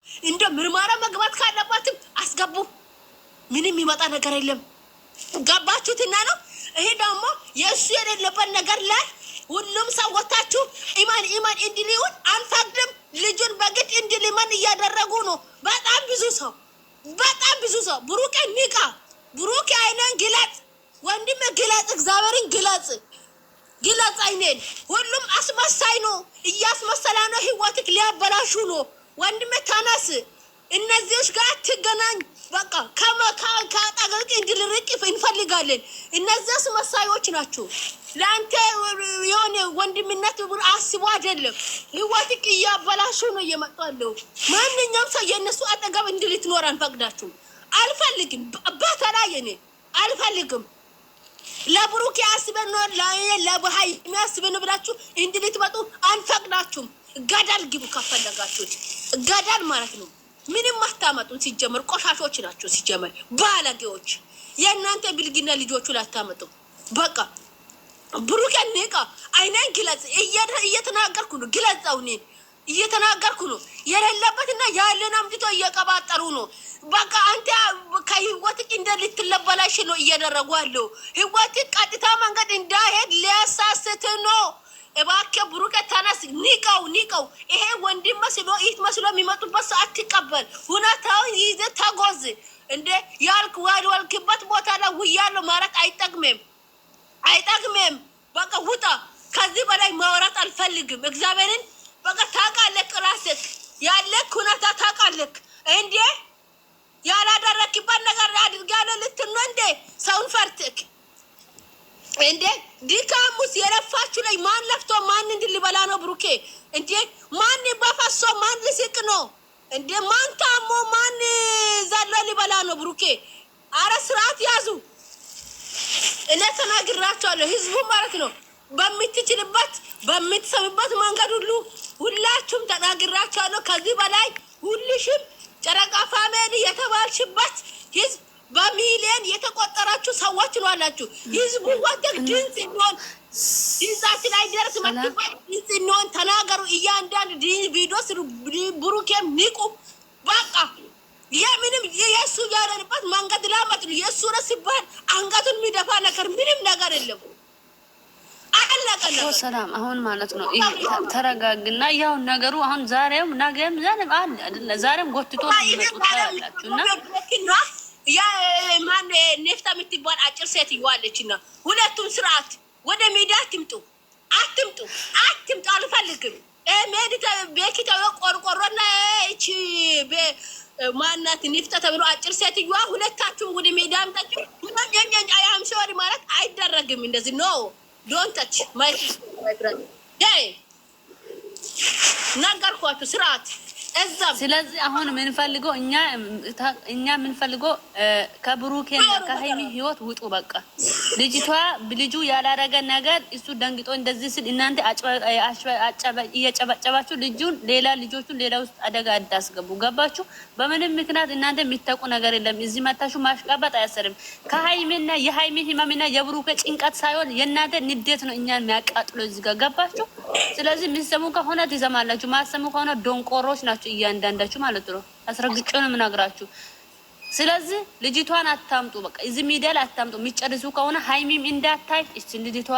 እንደ ምርመራ መግባት ካለባትም አስገቡ። ምንም ይመጣ ነገር የለም። ገባችሁትና ነው። ይሄ ደግሞ የእሱ የሌለበት ነገር ላይ ሁሉም ሰው ወታችሁ ኢማን እንዲሊውን አንፈቅድም። ልጁን በግድ እንዲሊመን እያደረጉ ነው። በጣም ብዙ ሰው ብሩኬ ንቃ፣ ብሩኬ አይነን ግለጽ፣ ወንድም ግለጽ፣ እግዚአብሔርን ግለጽ አይኔን። ሁሉም አስመሳይ ነው፣ እያስመሰላ ነው። ህይወትክ ሊያበላሹ ነው። ወንድም ተነስ፣ እነዚህዎች ጋር አትገናኝ። በቃ ከአጠገቅ እንድልርቅ እንፈልጋለን። እነዚህ አስመሳዮች ናቸው። ለአንተ የሆነ ወንድምነት አስቦ አይደለም። ህይወትክ እያበላሹ ነው እየመጡ ያለው። ማንኛውም ሰው የእነሱ አጠገብ እንድልትኖር አንፈቅዳችሁም። አልፈልግም። በተለይ እኔ አልፈልግም። ለብሩክ ያስበን ነው ለበሃይ የሚያስበን ብላችሁ እንድልትመጡ አንፈቅዳችሁም። ገደል ግቡ ከፈለጋችሁት፣ ገደል ማለት ነው። ምንም አታመጡን። ሲጀመር ቆሻሾች ናቸው። ሲጀመር ባለጌዎች፣ የእናንተ ብልግና ልጆቹ ላታመጡ። በቃ ብሩክ ንቃ፣ አይነን ግለጽ። እየተናገርኩ ነው፣ ግለጻው። እኔ እየተናገርኩ ነው። የሌለበትና ያለን አምጥቶ እየቀባጠሩ ነው። በቃ አንተ ከህይወትክ እንደ ልትለበላሽ ነው እየደረጉ ያለው። ህይወትክ ቀጥታ መንገድ እንዳይሄድ ሊያሳስት ነው። እባክህ ብሩክ ተነስ፣ ንቀው። ይሄ ወንድም መስሎ እህት መስሎ የሚመጡበት ሰዓት ትቀበል። ሁኔታውን ይዘህ ተጎዝ። እንደ ያልክ ዋልክበት ቦታ ላይ ውያለሁ ማለት አይጠቅምም። በቃ ውጣ። ከዚህ በላይ ማውራት አልፈልግም። እግዚአብሔርን በቃ ታውቃለህ፣ ራስህ ያለክ ሁኔታ ታውቃለህ። እንዴ ያላደረክበት ነገር አድርጋለሁ ልትል ነው እንዴ? ሰውን ፈርትክ እንዴ? ዲካሙስ የለፋችሁ ላይ ማን ለፍቶ ማን እንድልበላ ነው? ብሩኬ እንዴ ማን በፈሶ ማን ልስቅ ነው እንዴ? ማን ታሞ ማን ዘሎ ሊበላ ነው? ብሩኬ አረ ስርዓት ያዙ። እኔ ተናግራቸዋለሁ። ህዝቡ ማለት ነው በምትችልበት በምትሰምበት መንገድ ሁሉ ሁላችሁም ተናግራቸዋለሁ። ከዚህ በላይ ሁልሽም ጨረቃ ፋሚሊ የተባልሽበት ህዝብ በሚሊዮን የተቆጠራችሁ ሰዎች ነው አላችሁ። ህዝቡ ወደቅ ድምጽ ይሆን ድምጻችን ላይ ደርስ መጥቷል። ድምጽ ይሆን ተናገሩ። እያንዳንዱ ቪዲዮ ስሩ። ብሩኬም ንቁ። በቃ የምንም የሱ ያረንበት መንገድ ላመጥ ነው። የሱ ረስ ሲባል አንገቱን የሚደፋ ነገር ምንም ነገር የለም። አለቀለ ሰላም። አሁን ማለት ነው ተረጋግና፣ ያው ነገሩ አሁን ዛሬም ነገም አለ አይደለ? ዛሬም ጎትቶ ይመጡታላችሁና ያ ማን ነፍታ የምትባል አጭር ሴትዮ አለችና ሁለቱም ስርዓት ወደ ሚዲያ አትምጡ። አልፈልግም። ሜዲታ ቤኪታ ቆርቆሮና እቺ ማናት ነፍታ ተብሎ አጭር ሴትዮዋ ሁለታችሁም ወደ ሚዲያ አምጣችሁ። አያም ሶሪ ማለት አይደረግም። እንደዚህ ነው። ዶንት ታች ማይ ብራዘር ዳይ ነገርኳችሁ ስርዓት። ስለዚህ አሁን የምንፈልገው እኛ የምንፈልገው ከብሩኬና ከሀይሚ ህይወት ውጡ። በቃ ልጁ ያላረገ ነገር እሱ ደንግጦ እንደዚህ ስል እናንተ እየጨበጨባችሁ ልጆቹን ሌላ ውስጥ አደጋ እንዳስገቡ ገባችሁ? በምንም ምክንያት እናንተ የሚተቁ ነገር የለም። እዚህ መታችሁ ማሽቃበጥ አያሰርም። ከሀይሚና የሀይሚ ህመምና የብሩኬ ጭንቀት ሳይሆን የእናንተ ንዴት ነው እኛን የሚያቃጥሎ እዚህ ጋር ገባችሁ? ስለዚህ የምትሰሙ ከሆነ ትሰማላችሁ፣ ማሰሙ ከሆነ ዶንቆሮች ናቸው እያንዳንዳችሁ ማለት ነው። አስረግጬ ነው የምነግራችሁ። ስለዚህ ልጅቷን አታምጡ። በቃ እዚህ ሚዲያ ላይ አታምጡ። የሚጨርሱ ከሆነ ሀይሚም እንዳታይ እቺ ልጅቷ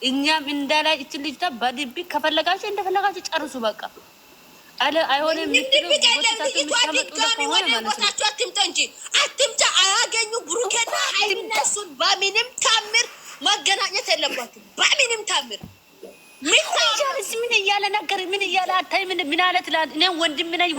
እኛም እንዳላይ እቺ ልጅቷ በድቢ ከፈለጋችሁ እንደፈለጋችሁ ጨርሱ። በቃ አለ አይሆንም። አትምጣ አያገኙ ብሩኬና እነሱን በምንም ታምር መገናኘት የለባትም። በምንም ታምር ምን እያለ ነገር ምን እያለ አታይ ምን አለ ትላንት እኔ ወንድም ነኝ